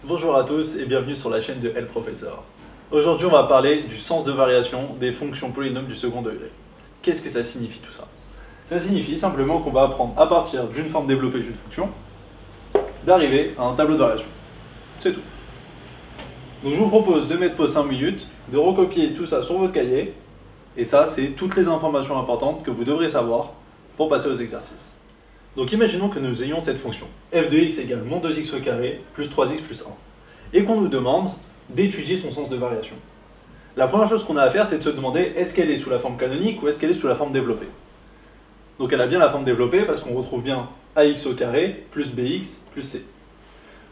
Bonjour à tous et bienvenue sur la chaîne de L Professeur. Aujourd'hui on va parler du sens de variation des fonctions polynômes du second degré. Qu'est-ce que ça signifie tout ça? Ça signifie simplement qu'on va apprendre à partir d'une forme développée d'une fonction d'arriver à un tableau de variation. C'est tout. Donc je vous propose de mettre pause 5 minutes, de recopier tout ça sur votre cahier et ça c'est toutes les informations importantes que vous devrez savoir pour passer aux exercices. Donc imaginons que nous ayons cette fonction f de x égale moins 2x au carré plus 3x plus 1 et qu'on nous demande d'étudier son sens de variation. La première chose qu'on a à faire, c'est de se demander est-ce qu'elle est sous la forme canonique ou est-ce qu'elle est sous la forme développée. Donc elle a bien la forme développée parce qu'on retrouve bien ax au carré plus bx plus c.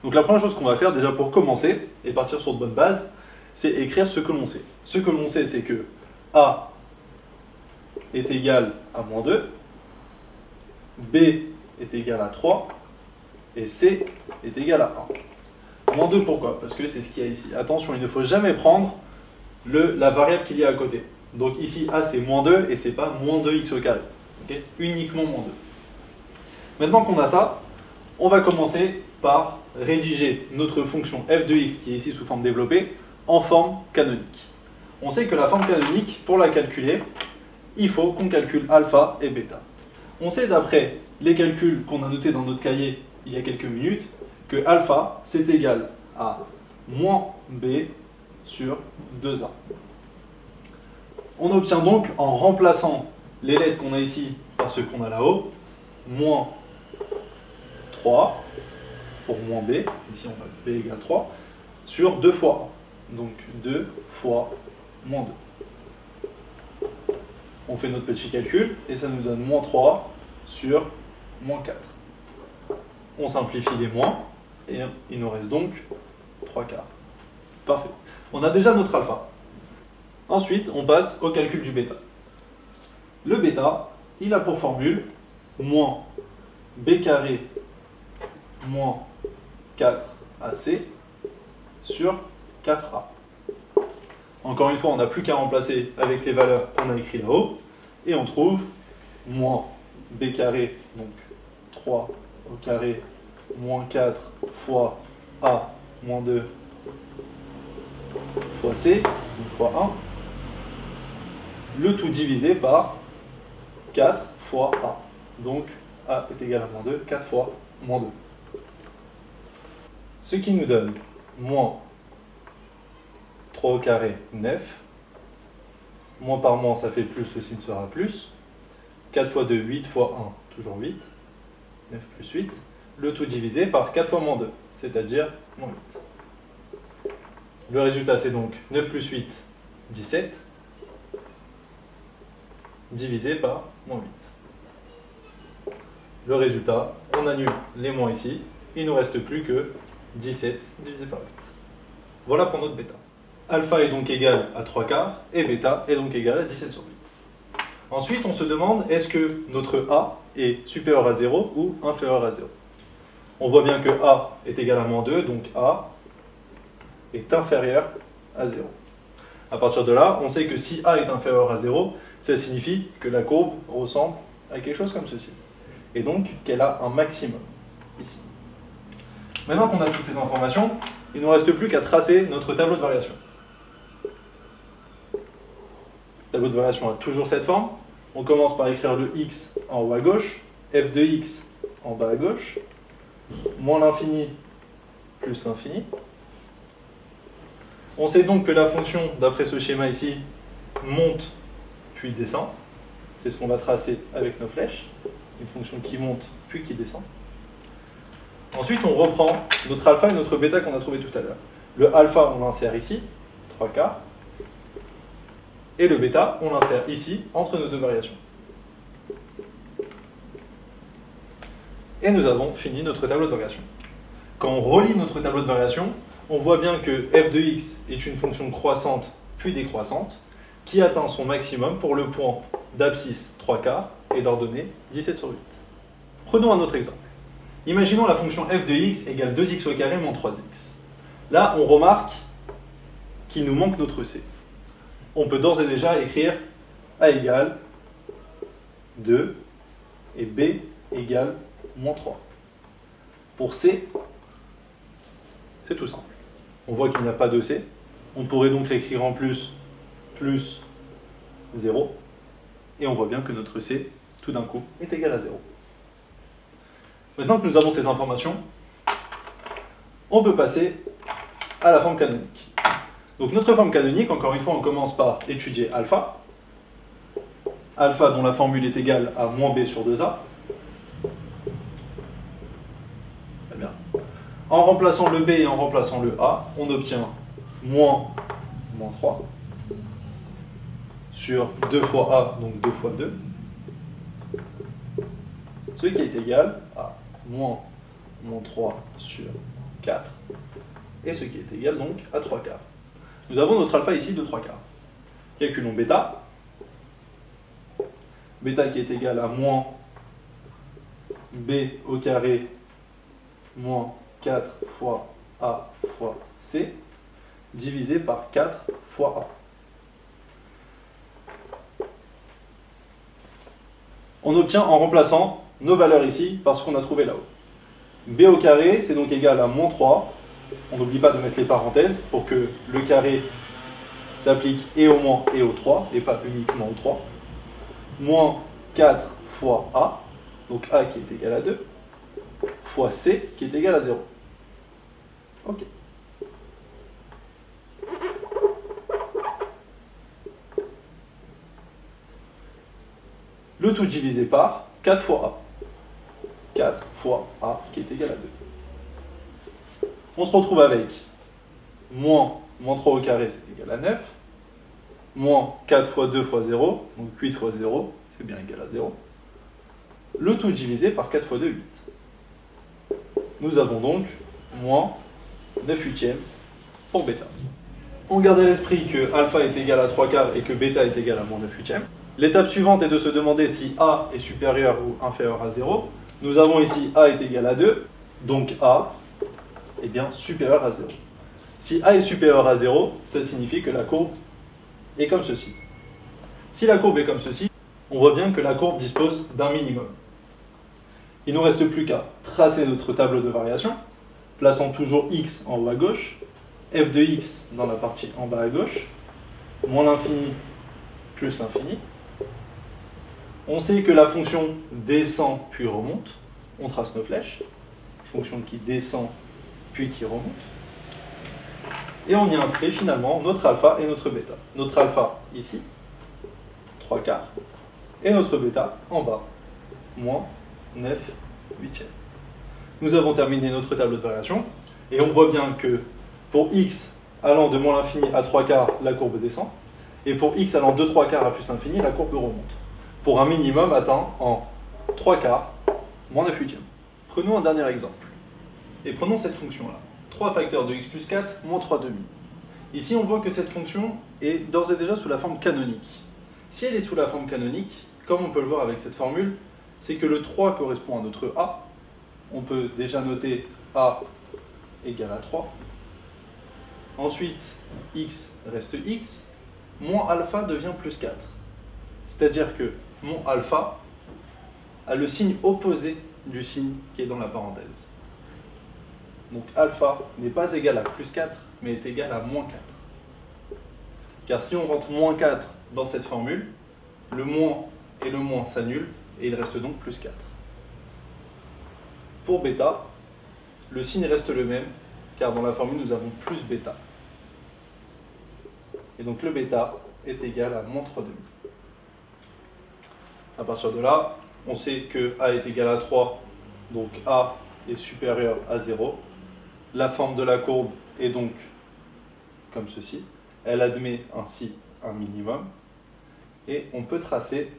Donc la première chose qu'on va faire déjà pour commencer et partir sur de bonnes bases, c'est écrire ce que l'on sait. Ce que l'on sait, c'est que a est égal à moins 2, b est égal à 3 et c est égal à 1. Moins 2 pourquoi? Parce que c'est ce qu'il y a ici. Attention, il ne faut jamais prendre la variable qu'il y a à côté. Donc ici a c'est moins 2 et c'est pas moins 2x au carré. Okay? Uniquement moins 2. Maintenant qu'on a ça, on va commencer par rédiger notre fonction f de x qui est ici sous forme développée en forme canonique. On sait que la forme canonique, pour la calculer, il faut qu'on calcule alpha et bêta. On sait d'après les calculs qu'on a notés dans notre cahier il y a quelques minutes que alpha c'est égal à moins b sur 2a. On obtient donc en remplaçant les lettres qu'on a ici par ceux qu'on a là-haut, moins 3 pour moins b, ici on va b égale 3, sur 2 fois 1. Donc 2 fois moins 2. On fait notre petit calcul et ça nous donne moins 3 sur moins 4. On simplifie les moins et il nous reste donc 3 quarts. Parfait. On a déjà notre alpha. Ensuite, on passe au calcul du bêta. Le bêta, il a pour formule moins b carré moins 4ac sur 4a. Encore une fois, on n'a plus qu'à remplacer avec les valeurs qu'on a écrites là-haut et on trouve moins b carré, donc 3 au carré, moins 4 fois a moins 2 fois c, donc fois 1, le tout divisé par 4 fois a. Donc a est égal à moins 2, 4 fois moins 2. Ce qui nous donne moins 3 au carré, 9. Moins par moins, ça fait plus, le signe sera plus. 4 fois 2, 8 fois 1, toujours 8. 9 plus 8. Le tout divisé par 4 fois moins 2, c'est-à-dire moins 8. Le résultat, c'est donc 9 plus 8, 17, divisé par moins 8. Le résultat, on annule les moins ici, il ne nous reste plus que 17 divisé par 8. Voilà pour notre bêta. Alpha est donc égal à 3 quarts et bêta est donc égal à 17 sur 8. Ensuite, on se demande est-ce que notre a est supérieur à 0 ou inférieur à 0. On voit bien que a est égal à moins 2, donc a est inférieur à 0. À partir de là, on sait que si a est inférieur à 0, ça signifie que la courbe ressemble à quelque chose comme ceci. Et donc qu'elle a un maximum, ici. Maintenant qu'on a toutes ces informations, il ne nous reste plus qu'à tracer notre tableau de variation. Le tableau de variation a toujours cette forme. On commence par écrire le x en haut à gauche, f de x en bas à gauche, moins l'infini plus l'infini. On sait donc que la fonction, d'après ce schéma ici, monte puis descend. C'est ce qu'on va tracer avec nos flèches. Une fonction qui monte puis qui descend. Ensuite, on reprend notre alpha et notre bêta qu'on a trouvé tout à l'heure. Le alpha, on l'insère ici, 3 quarts. Et le bêta, on l'insère ici, entre nos deux variations. Et nous avons fini notre tableau de variation. Quand on relit notre tableau de variation, on voit bien que f de x est une fonction croissante puis décroissante qui atteint son maximum pour le point d'abscisse 3 quarts et d'ordonnée 17 sur 8. Prenons un autre exemple. Imaginons la fonction f de x égale 2x au carré moins 3x. Là, on remarque qu'il nous manque notre c. On peut d'ores et déjà écrire a égale 2 et b égale moins 3. Pour c, C'est tout simple. On voit qu'il n'y a pas de C. On pourrait donc l'écrire en plus 0. Et on voit bien que notre C, tout d'un coup, est égal à 0. Maintenant que nous avons ces informations, on peut passer à la forme canonique. Donc notre forme canonique, encore une fois, on commence par étudier alpha. Alpha dont la formule est égale à moins b sur 2a. Très bien. En remplaçant le b et en remplaçant le a, on obtient moins 3 sur 2 fois a, donc 2 fois 2, ce qui est égal à moins 3 sur 4, et ce qui est égal donc à 3 quarts. Nous avons notre alpha ici de 3 quarts. Calculons bêta. Bêta qui est égal à moins b au carré moins 4 fois a fois c, divisé par 4 fois a. On obtient en remplaçant nos valeurs ici par ce qu'on a trouvé là-haut. B au carré, c'est donc égal à moins 3. On n'oublie pas de mettre les parenthèses pour que le carré s'applique et au moins et au 3, et pas uniquement au 3. Moins 4 fois A, donc A qui est égal à 2, fois C qui est égal à 0. Ok. Le tout divisé par 4 fois A. 4 fois A qui est égal à 2. On se retrouve avec moins 3 au carré, c'est égal à 9. Moins 4 fois 2 fois 0, donc 8 fois 0, c'est bien égal à 0. Le tout divisé par 4 fois 2, 8. Nous avons donc moins 9 huitièmes pour bêta. On garde à l'esprit que alpha est égal à 3 quarts et que bêta est égal à moins 9 huitièmes. L'étape suivante est de se demander si A est supérieur ou inférieur à 0. Nous avons ici A est égal à 2, donc A est bien supérieur à 0. Si A est supérieur à 0, ça signifie que la courbe est comme ceci. Si la courbe est comme ceci, on voit bien que la courbe dispose d'un minimum. Il ne nous reste plus qu'à tracer notre tableau de variation, plaçant toujours x en haut à gauche, f de x dans la partie en bas à gauche, moins l'infini plus l'infini. On sait que la fonction descend puis remonte. On trace nos flèches. Fonction qui descend puis qui remonte. Et on y inscrit finalement notre alpha et notre bêta. Notre alpha ici, 3 quarts. Et notre bêta en bas, moins 9 huitièmes. Nous avons terminé notre tableau de variation. Et on voit bien que pour x allant de moins l'infini à 3 quarts, la courbe descend. Et pour x allant de 3 quarts à plus l'infini, la courbe remonte. Pour un minimum atteint en 3 quarts, moins 9 huitièmes. Prenons un dernier exemple. Et prenons cette fonction-là. 3 facteurs de x plus 4, moins 3 demi. Ici, on voit que cette fonction est d'ores et déjà sous la forme canonique. Si elle est sous la forme canonique, comme on peut le voir avec cette formule, c'est que le 3 correspond à notre a. On peut déjà noter a égale à 3. Ensuite, x reste x, moins alpha devient plus 4. C'est-à-dire que mon alpha a le signe opposé du signe qui est dans la parenthèse. Donc alpha n'est pas égal à plus 4, mais est égal à moins 4. Car si on rentre moins 4 dans cette formule, le moins et le moins s'annulent, et il reste donc plus 4. Pour bêta, le signe reste le même, car dans la formule nous avons plus bêta. Et donc le bêta est égal à moins 3 demi. À partir de là, on sait que A est égal à 3, donc A est supérieur à 0. La forme de la courbe est donc comme ceci. Elle admet ainsi un minimum. Et on peut tracer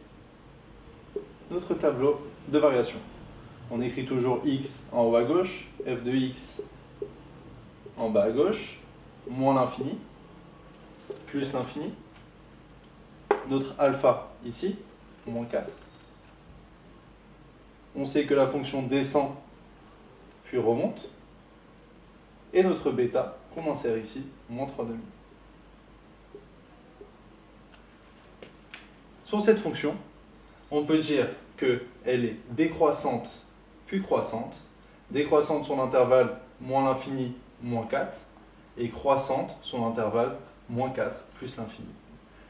notre tableau de variation. On écrit toujours x en haut à gauche, f de x en bas à gauche, moins l'infini, plus l'infini. Notre alpha ici, moins 4. On sait que la fonction descend puis remonte. Et notre bêta qu'on insère ici, moins 3 demi. Sur cette fonction, on peut dire qu'elle est décroissante puis croissante. Décroissante sur l'intervalle moins l'infini moins 4 et croissante sur l'intervalle moins 4 plus l'infini.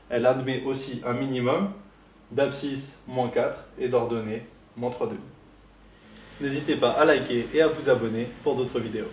Elle admet aussi un minimum d'abscisse moins 4 et d'ordonnée moins 3,5. N'hésitez pas à liker et à vous abonner pour d'autres vidéos.